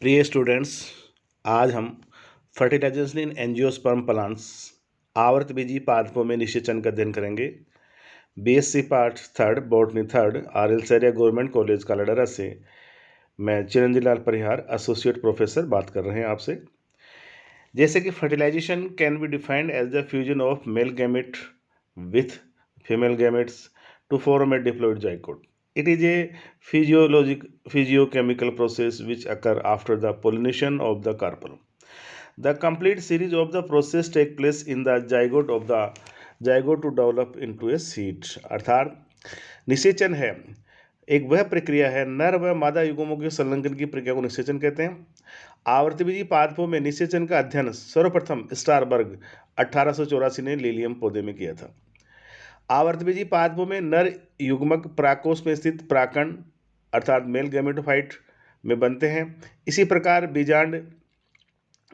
प्रिय स्टूडेंट्स, आज हम फर्टिलाइजेशन इन एंजियोस्पर्म प्लांट्स आवर्तबीजी पादपों में निषेचन का अध्ययन करेंगे। BSc part third botany third R एलसरिया गवर्नमेंट कॉलेज कालाडरा से मैं चिरंजीव लाल परिहार एसोसिएट प्रोफेसर बात कर रहे हैं आपसे। जैसे कि fertilization can be defined as the fusion of male gamete with female gametes to form a diploid zygote. It is a physiochemical process which occur after the pollination of the carpel. The complete series of the process take place in the zygote of the zygote to develop into a seed. अर्थात निषेचन है एक वह प्रक्रिया है, नर व मादा युग्मों के संलग्न की प्रक्रिया को निषेचन कहते हैं। आवर्तबीजी पादपों में निषेचन का अध्ययन सर्वप्रथम स्टारबर्ग 1884 ने लिलियम पौधे में किया था। आवर्तबीजी पादपों में नर युग्मक परागकोश में स्थित परागकण अर्थात मेल गैमेटोफाइट में बनते हैं। इसी प्रकार बीजांड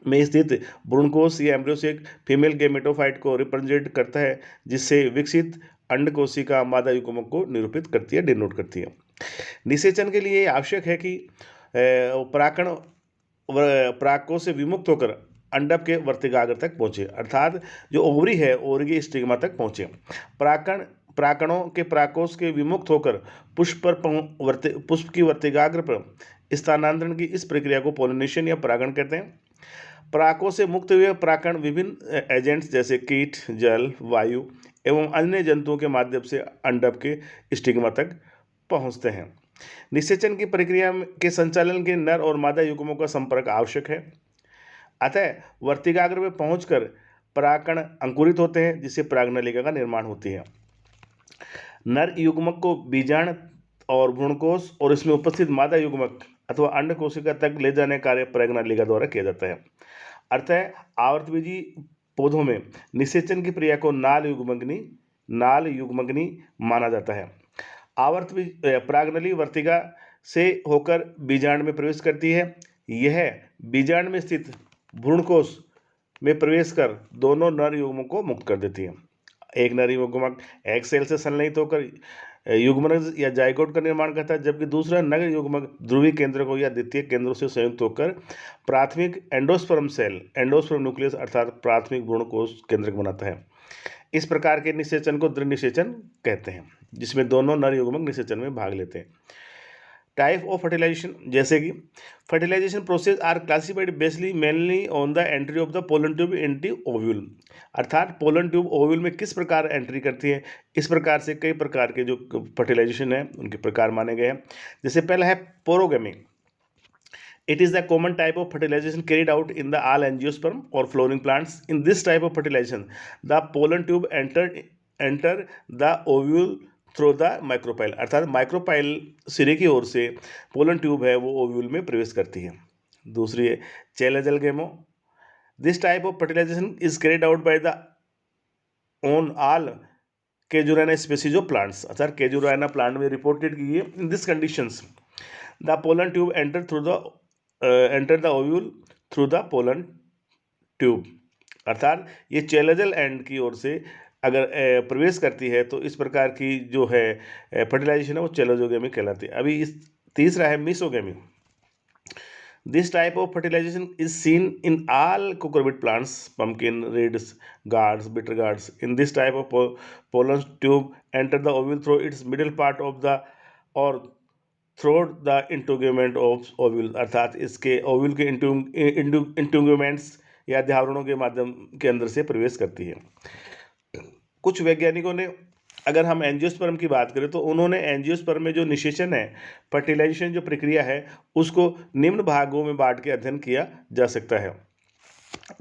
में स्थित भ्रूणकोश या एम्ब्रियोसेक फीमेल गैमेटोफाइट को रिप्रेजेंट करता है, जिससे विकसित अंड कोशिका मादा युग्मक को निरूपित करती है, डिनोट करती है। निषेचन के लिए आवश्यक है कि परागकण परागकोश से विमुक्त होकर अंडक के वर्तिकाग्र तक पहुंचे, अर्थात जो ओवरी है ओवरी के स्टिग्मा तक पहुंचे। परागकणों के परागकोश के विमुक्त होकर पुष्प की वर्तिकाग्र पर स्थानांतरण की इस प्रक्रिया को पोलिनेशन या परागण कहते हैं। परागकोश से मुक्त हुए परागकण विभिन्न एजेंट्स जैसे कीट, जल, वायु एवं अन्य जंतुओं के माध्यम से अंडक के स्टिग्मा तक पहुंचते हैं। निषेचन की प्रक्रिया के संचालन के नर और मादा युग्मों का संपर्क आवश्यक है। अतः वर्तिकाग्र में पहुंचकर परागकण अंकुरित होते हैं, जिससे परागनलिका का निर्माण होती है। नर युग्मक को बीजांड और भ्रूणकोश और इसमें उपस्थित मादा युग्मक अथवा अंड कोशिका तक ले जाने का कार्य परागनलिका द्वारा किया जाता है। अतः आवर्तबीजी पौधों में निषेचन की क्रिया को नाल युग्मग्नि माना जाता है। परागनली वर्तिका से होकर बीजांड में प्रवेश करती है। यह बीजांड में स्थित भ्रूणकोश में प्रवेश कर दोनों नर युग्मों को मुक्त कर देती है। एक नर युग्मक एग सेल से संलग्नित होकर युग्मनज या जाइगोट का निर्माण करता है, जबकि दूसरा नर युग्मक ध्रुवीय केंद्रकों या द्वितीय केंद्रों से संयुक्त होकर प्राथमिक एंडोस्पर्म न्यूक्लियस अर्थात प्राथमिक भ्रूणकोश केंद्रक बनाता है। इस प्रकार के निषेचन को द्वि निषेचन कहते हैं, जिसमें दोनों नर युग्मक निषेचन में भाग लेते हैं। टाइप ऑफ फर्टिलाइजेशन, जैसे कि fertilization process are classified basely mainly on the entry of the pollen tube into ovule, अर्थात पोलन ट्यूब ओव्यूल में किस प्रकार एंट्री करती है। इस प्रकार से कई प्रकार के जो फर्टिलाइजेशन है उनके प्रकार माने गए हैं। जैसे पहला है porogamy. It is the common type of fertilization carried out in the all angiosperm or flowering plants. In this type of fertilization, the pollen tube enter the ovule through the micropyle, अर्थात micropyle सिरे की ओर से pollen tube है वो ovule में प्रवेश करती है। दूसरी है chalazogamy. This type of fertilisation is carried out by the on all casuarina species of plants, अर्थात केजुराना प्लांट में रिपोर्टेड की है। In this conditions the pollen tube enter the ovule through the pollen tube, अर्थात ये chalazal and की ओर से अगर प्रवेश करती है तो इस प्रकार की जो है फर्टिलाइजेशन है वो चेलोजोगेमी कहलाती है। अभी इस तीसरा है mesogamy. This type of fertilisation is seen in all cucurbit plants, pumpkin, reds, gourds, bitter gourds. In this type of pollen tube enter the ovule through its middle part of the और through the integument of ovule, अर्थात इसके ovule के इंटुगमेंट्स या ध्यावरणों के माध्यम के अंदर से प्रवेश करती है। कुछ वैज्ञानिकों ने, अगर हम एंजियोस्पर्म की बात करें तो उन्होंने एंजियोस्पर्म में जो निषेचन है, फर्टिलाइजेशन जो प्रक्रिया है, उसको निम्न भागों में बांट के अध्ययन किया जा सकता है।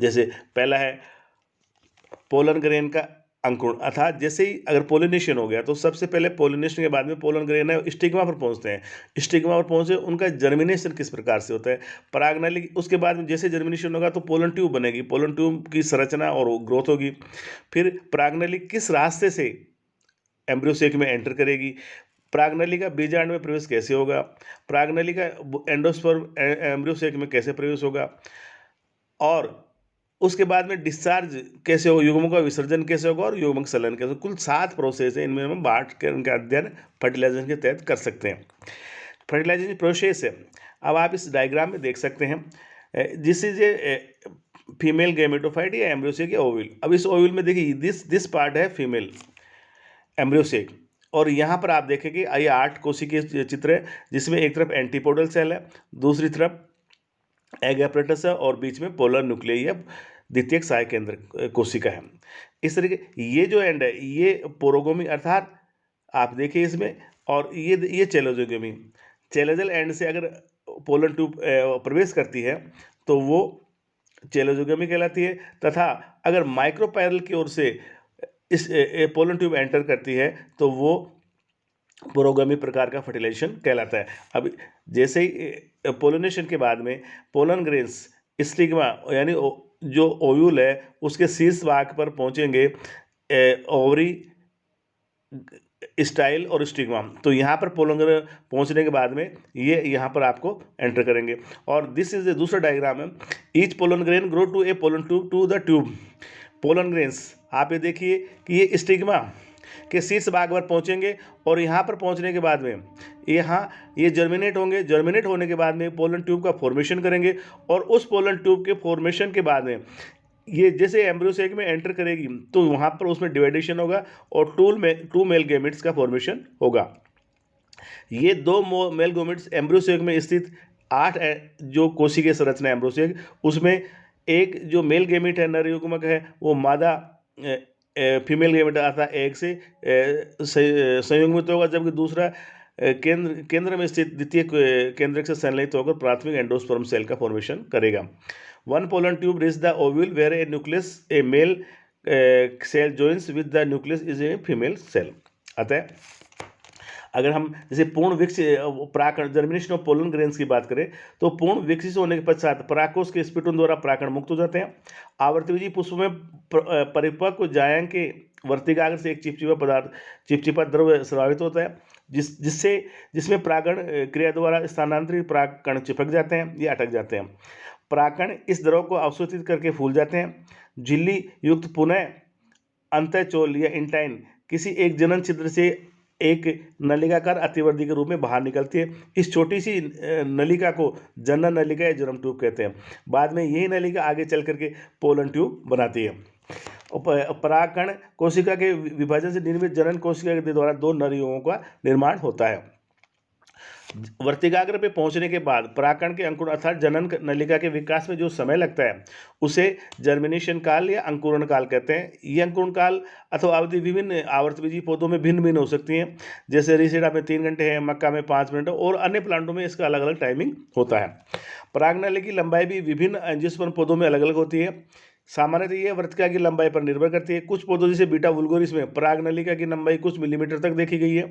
जैसे पहला है पोलन ग्रेन का अंकुरण, अर्थात जैसे ही अगर पोलिनेशन हो गया तो सबसे पहले पोलिनेशन के बाद में पोलन ग्रेन है स्टिग्मा पर पहुंचते हैं। स्टिग्मा पर पहुंचे उनका जर्मिनेशन किस प्रकार से होता है, परागनली, उसके बाद में जैसे जर्मिनेशन होगा तो पोलन ट्यूब बनेगी, पोलन ट्यूब की संरचना और ग्रोथ होगी। फिर परागनली किस रास्ते से एम्ब्रियोसेक में एंटर करेगी, परागनली का बीजांड में प्रवेश कैसे होगा, परागनली का एंडोस्पर्म एम्ब्रियोसेक में कैसे प्रवेश होगा, और उसके बाद में डिस्चार्ज कैसे हो, युग्मों का विसर्जन कैसे होगा और युग्मक संलयन कैसे। कुल 7 प्रोसेस है, इनमें हम बांट कर उनका अध्ययन फर्टिलाइजेशन के तहत कर सकते हैं। फर्टिलाइजेशन प्रोसेस है अब आप इस डायग्राम में देख सकते हैं, this is a female gametophyte या एम्ब्रियोसेक या ओव्यूल। अब इस ओव्यूल में देखिए दिस पार्ट है फीमेल एम्ब्रियोसेक, और यहाँ पर आप देखेंगे ये 8 कोशिकीय चित्र है, जिसमें एक तरफ एंटीपोडल सेल है, दूसरी तरफ एग एपरेटस है, और बीच में पोलर न्यूक्लियस या द्वितीयक सहाय केंद्र कोशिका है। इस तरीके ये जो एंड है ये पोरोगोमी, अर्थात आप देखिए इसमें, और ये चेलोजोगोमी, चेलोजल एंड से अगर पोलन ट्यूब प्रवेश करती है तो वो चेलोजोगोमी कहलाती है, तथा अगर माइक्रोपायरल की ओर से इस पोलन ट्यूब एंटर करती है तो वो पोरोगमी प्रकार का फर्टिलाइजेशन कहलाता है। अब जैसे ही पोलिनेशन के बाद में पोलन ग्रेन्स स्टिग्मा यानी जो ओव्यूल है उसके शीर्ष भाग पर पहुंचेंगे ओवरी स्टाइल और स्टिग्मा, तो यहाँ पर पोलन ग्रेन पहुँचने के बाद में ये यहाँ पर आपको एंटर करेंगे। और दिस इज दूसरा डायग्राम है, each pollen grain grow to a pollen tube to the tube. Pollen grains आप ये देखिए कि ये स्टिग्मा के शीर्ष भाग पर पहुँचेंगे, और यहाँ पर पहुँचने के बाद में यहाँ ये जर्मिनेट होंगे, जर्मिनेट होने के बाद में पोलन ट्यूब का फॉर्मेशन करेंगे, और उस पोलन ट्यूब के फॉर्मेशन के बाद में ये जैसे एम्ब्रियोसेक में एंटर करेगी तो वहाँ पर उसमें डिवाइडेशन होगा और टू मेल गैमेट्स का फॉर्मेशन होगा। ये 2 मेल गैमेट्स एम्ब्रियोसेक में स्थित 8 जो कोशिकीय संरचना एम्ब्रियोसेक, उसमें एक जो मेल गैमेट है नर युग्मक है वो मादा फीमेल गैमेट अर्थात एग से संयुग्मित होगा, जबकि दूसरा केंद्र में स्थित द्वितीय केंद्रक से संलयित होकर प्राथमिक एंडोस्पर्म सेल का फॉर्मेशन करेगा। One pollen tube reaches the ovule where a nucleus, a male cell joins with the nucleus is a female cell। अतः अगर हम जैसे पूर्ण विकसित परागकण जर्मिनेशन ऑफ पोलन ग्रेन्स की बात करें तो पूर्ण विकसित होने के पश्चात परागकोश के स्पिटून द्वारा परागकण मुक्त हो जाते हैं। आवर्तबीजी पुष्प में परिपक्व जायंग के वर्तिकाग्र से एक चिपचिपा द्रव्य स्रावित होता है, जिसमें परागण क्रिया द्वारा स्थानांतरित परागकण चिपक जाते हैं या अटक जाते हैं। परागकण इस द्रव को अवशोषित करके फूल जाते हैं। झिल्ली युक्त पुनः अंतःचोल या इंटाइन किसी एक जनन छिद्र से एक नलिकाकार अतिवर्धी के रूप में बाहर निकलती है। इस छोटी सी नलिका को जनन नलिका या जर्म ट्यूब कहते हैं। बाद में यही नलिका आगे चल करके पोलन ट्यूब बनाती है। परागकण कोशिका के विभाजन से निर्मित जनन कोशिका के द्वारा 2 नर युग्मों का निर्माण होता है। वर्तिकाग्र पे पहुंचने के बाद परागकण के अंकुरण अर्थात जनन नलिका के विकास में जो समय लगता है उसे जर्मिनेशन काल या अंकुरण काल कहते हैं। ये अंकुरण काल अथवा अवधि विभिन्न आवर्तबीजी पौधों में भिन्न भिन्न हो सकती हैं, जैसे रिसिडा में 3 घंटे है, मक्का में 5 मिनट और अन्य प्लांटों में इसका अलग अलग टाइमिंग होता है। परागनली की लंबाई भी विभिन्न एंजियोस्पर्म पौधों में अलग अलग होती है। सामान्यतः यह वर्तिका की लंबाई पर निर्भर करती है। कुछ पौधों जैसे बीटा वुल्गोरिस में परागनलिका की लंबाई कुछ मिलीमीटर तक देखी गई है,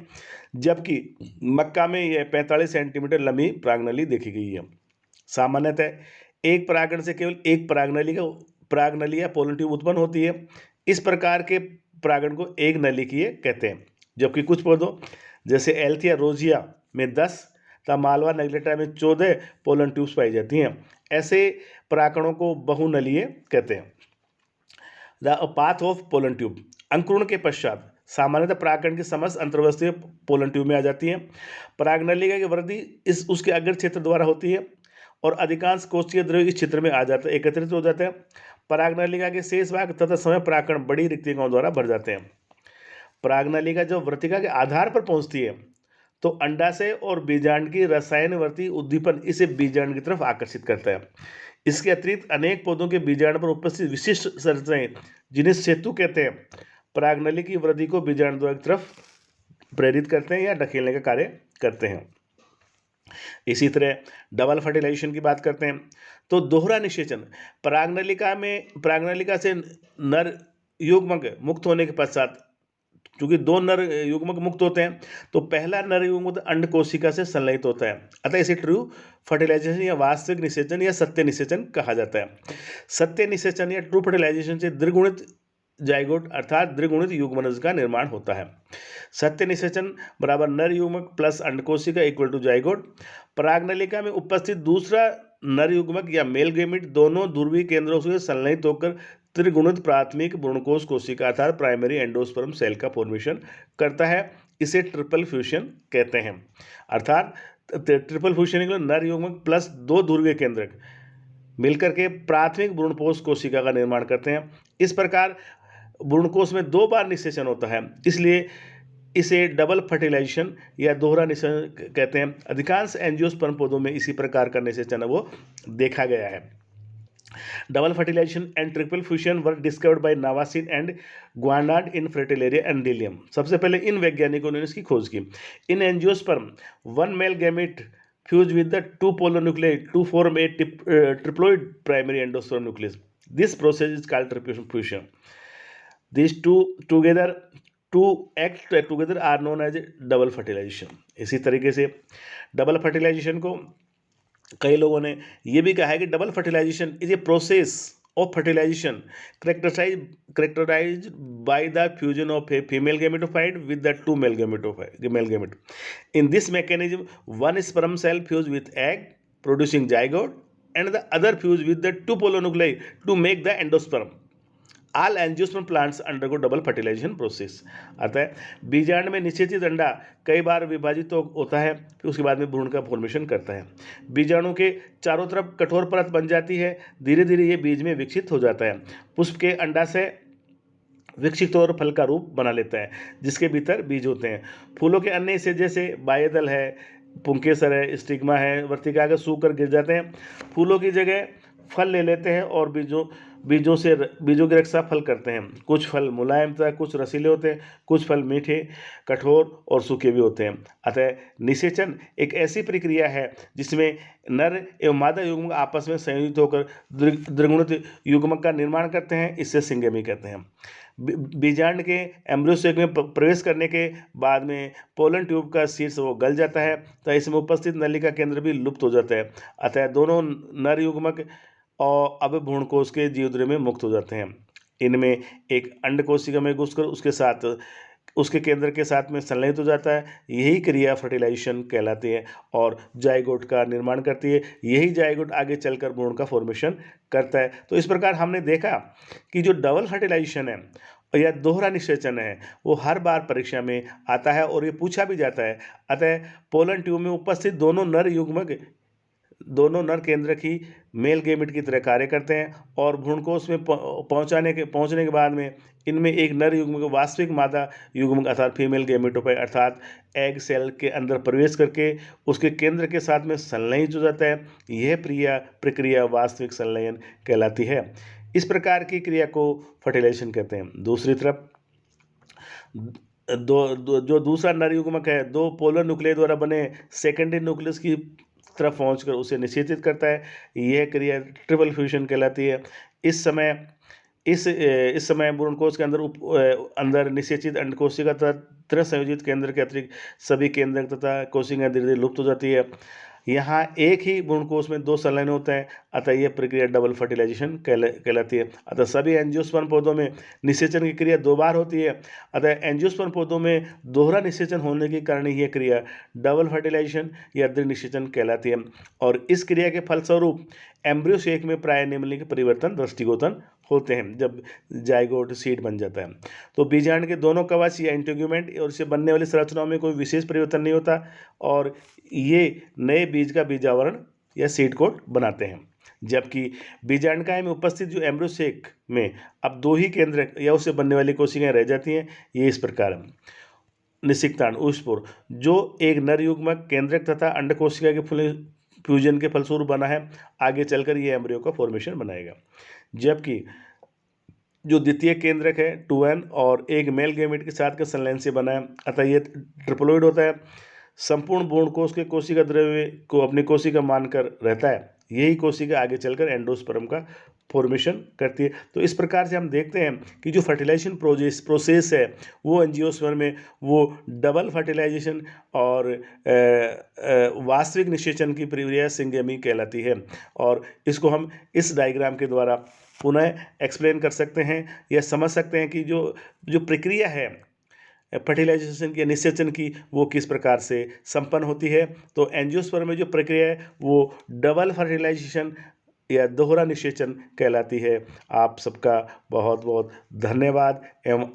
जबकि मक्का में यह 45 सेंटीमीटर लंबी परागनली देखी गई है। सामान्यतः एक परागण से केवल एक परागनली या पोलन ट्यूब उत्पन्न होती है। इस प्रकार के परागण को एक नलिकीय कहते हैं, जबकि कुछ पौधों जैसे एल्थिया रोजिया में 10 तथा मालवा नेग्लेटा में 14 पोलन ट्यूब्स पाई जाती हैं। ऐसे परागणों को बहुनलीय कहते हैं। The path of pollen tube, अंकुरण के पश्चात सामान्यतः परागकण की समस्त अंतर्वस्तीय पोलन ट्यूब में आ जाती है। परागनलिका की वृद्धि उसके अग्र क्षेत्र द्वारा होती है और अधिकांश कोशिकीय द्रव्य इस क्षेत्र में आ जाते एकत्रित हो जाते हैं। परागनलिका के शेष भाग तथा समय परागकण बड़ी रिक्तिकाओं द्वारा भर जाते हैं। परागनलिका जब वर्तिका के आधार पर पहुंचती है तो अंडाशय और बीजांड की रसायनवर्ती उद्दीपन इसे बीजांड की तरफ आकर्षित करता है। इसके अतिरिक्त अनेक पौधों के बीजांड पर उपस्थित विशिष्ट संरचनाएं जिन्हें सेतु कहते हैं परागनली की वृद्धि को बीजांड द्वार की तरफ प्रेरित करते हैं या ढकेलने का कार्य करते हैं। इसी तरह डबल फर्टिलाइजेशन की बात करते हैं तो दोहरा निषेचन, परागनलिका से नर युग्मक मुक्त होने के पश्चात चूंकि 2 नर युग्मक मुक्त होते हैं तो पहला नर युग्मक अंड कोशिका से संलयित होता है, अतः इसे ट्रू फर्टिलाइजेशन या वास्तविक निषेचन या सत्य निषेचन कहा जाता है। सत्य निषेचन या ट्रू फर्टिलाइजेशन से द्विगुणित जाइगोट अर्थात द्विगुणित युग्मनज का निर्माण होता है। सत्य निषेचन बराबर नर युग्मक प्लस अंड कोशिका इक्वल टू जाइगोट। परागनलिका में उपस्थित दूसरा नर युग्मक या मेल गैमेट दोनों ध्रुवीय केंद्रों से संलयित होकर त्रिगुणित प्राथमिक भ्रूणकोश कोशिका अर्थात प्राइमरी एंडोस्पर्म सेल का फॉर्मेशन करता है। इसे ट्रिपल फ्यूजन कहते हैं, अर्थात ट्रिपल फ्यूजन निकला, नर युग्मक प्लस 2 ध्रुवीय केंद्रक मिलकर के प्राथमिक भ्रूणपोष कोशिका का निर्माण करते हैं। इस प्रकार भ्रूणकोश में 2 बार निषेचन होता है, इसलिए इसे डबल फर्टिलाइजेशन या दोहरा निषेचन कहते हैं। अधिकांश एंजियोस्पर्म पौधों में इसी प्रकार का निषेचन है वो देखा गया है। Double fertilisation and triple fusion were discovered by Navashin and Guignard in Fritillaria and Lilium. सबसे पहले इन वैज्ञानिकों ने इसकी खोज की। In angiosperm one male gamete fuse with the two polar nuclei to form a triploid primary endosperm nucleus. This process is called triple fusion. These two act together are known as double fertilization. इसी तरीके से double fertilisation को कई लोगों ने ये भी कहा है कि double fertilization is a process of fertilization characterized by the fusion of a female gametophyte with the two male gamete. In this mechanism, one sperm cell fuse with egg producing zygote and the other fuse with the two polar nuclei to make the endosperm. All angiosperm plants undergo double fertilization process. अतः बीजांड में निषेचित अंडा कई बार विभाजित होता है, फिर उसके बाद में भ्रूण का फॉर्मेशन करता है। बीजाणु के चारों तरफ कठोर परत बन जाती है, धीरे धीरे ये बीज में विकसित हो जाता है। पुष्प के अंडाशय विकसित और फल का रूप बना लेता है, जिसके भीतर बीज होते हैं। फूलों के अन्य हिस्से जैसे बाह्यदल है, पुंकेसर है, स्टिग्मा है, वर्तिका के सूख कर गिर जाते हैं। फूलों की जगह फल ले लेते हैं और बीजों की रक्षा फल करते हैं। कुछ फल मुलायम तथा कुछ रसीले होते हैं, कुछ फल मीठे, कठोर और सूखे भी होते हैं। अतः निषेचन एक ऐसी प्रक्रिया है जिसमें नर एवं मादा युग्मक आपस में संयोजित होकर द्विगुणित युग्मक का निर्माण करते हैं। इससे सिंगमी कहते हैं। बीजांड के एम्ब्रियोसेक में प्रवेश करने के बाद में पोलन ट्यूब का शीर्ष वो गल जाता है, तो इसमें उपस्थित नलिका केंद्र भी लुप्त हो जाता है। अतः दोनों नर युग्मक और अब भ्रूणकोश के जीवद्रव्य में मुक्त हो जाते हैं। इनमें एक अंड कोशिका में घुसकर उसके केंद्र के साथ में संलयित हो जाता है। यही क्रिया फर्टिलाइजेशन कहलाती है और जाइगोट का निर्माण करती है। यही जाइगोट आगे चलकर भ्रूण का फॉर्मेशन करता है। तो इस प्रकार हमने देखा कि जो डबल फर्टिलाइजेशन है या दोहरा निषेचन है वो हर बार परीक्षा में आता है और ये पूछा भी जाता है। अतः पोलन ट्यूब में उपस्थित दोनों नर केंद्रक ही मेल गेमिट की तरह कार्य करते हैं और भ्रूणकोश में पहुंचने के बाद में इनमें एक नर युग्मक वास्तविक मादा युग्मक अर्थात फीमेल गेमेटोफाइट अर्थात एग सेल के अंदर प्रवेश करके उसके केंद्र के साथ में संलयित हो जाता है। यह प्रक्रिया वास्तविक संलयन कहलाती है। इस प्रकार की क्रिया को फर्टिलाइजेशन कहते हैं। दूसरी तरफ जो दूसरा नर युग्मक है, 2 पोलर न्यूक्लियस द्वारा बने सेकेंडरी न्यूक्लियस की तरफ पहुंचकर उसे निषेचित करता है। यह क्रिया ट्रिपल फ्यूजन कहलाती है। इस समय भ्रूणकोश के अंदर निषेचित अंडकोशिका तथा संयोजित केंद्र के अतिरिक्त सभी केंद्रक तथा कोशिकाएं धीरे धीरे लुप्त हो जाती है। यहाँ एक ही भ्रूणकोश में 2 संलयन होते हैं, अतः यह प्रक्रिया डबल फर्टिलाइजेशन कहलाती है। अतः सभी एंजियोस्पर्म पौधों में निषेचन की क्रिया 2 बार होती है। अतः एंजियोस्पर्म पौधों में दोहरा निषेचन होने के कारण यह क्रिया डबल फर्टिलाइजेशन या द्विनिषेचन कहलाती है और इस क्रिया के फलस्वरूप एम्ब्रियोसेक में प्राय निम्नलिखित परिवर्तन दृष्टिगोचर होते हैं जब जाइगोट सीड बन जाता है। तो बीजांड के दोनों कवच या इंटीग्यूमेंट और इससे बनने वाली संरचनाओं में कोई विशेष परिवर्तन नहीं होता और ये नए बीज का बीजावरण या सीड कोट बनाते हैं। जबकि बीजांडकाय में उपस्थित जो एम्ब्रियोसेक में अब 2 ही केंद्र या उससे बनने वाली कोशिकाएं रह जाती हैं। ये इस प्रकार है। निषिक्तांड ऊष्पुर जो एक नर युग्मक केंद्रक तथा अंड कोशिका के फ्यूजन के फलस्वरूप बना है, आगे चलकर ये एम्ब्रियो का फॉर्मेशन बनाएगा। जबकि जो द्वितीय केंद्रक है 2n और एक मेल गेमेट के साथ के संलयन से बना है, अतः ये ट्रिप्लोइड होता है। संपूर्ण भ्रूणकोश के कोशिका द्रव्य को अपनी कोशिका मानकर रहता है। यही कोशिका आगे चलकर एंडोस्पर्म का फॉर्मेशन करती है। तो इस प्रकार से हम देखते हैं कि जो फर्टिलाइजेशन प्रोसेस है वो एंजियोस्पर्म में वो डबल फर्टिलाइजेशन और वास्तविक निषेचन की प्रक्रिया सिंगमी कहलाती है और इसको हम इस डायग्राम के द्वारा पुनः एक्सप्लेन कर सकते हैं या समझ सकते हैं कि जो प्रक्रिया है फर्टिलाइजेशन की निषेचन की वो किस प्रकार से संपन्न होती है। तो एंजियोस्पर्म में जो प्रक्रिया है वो डबल फर्टिलाइजेशन या दोहरा निषेचन कहलाती है। आप सबका बहुत बहुत धन्यवाद एवं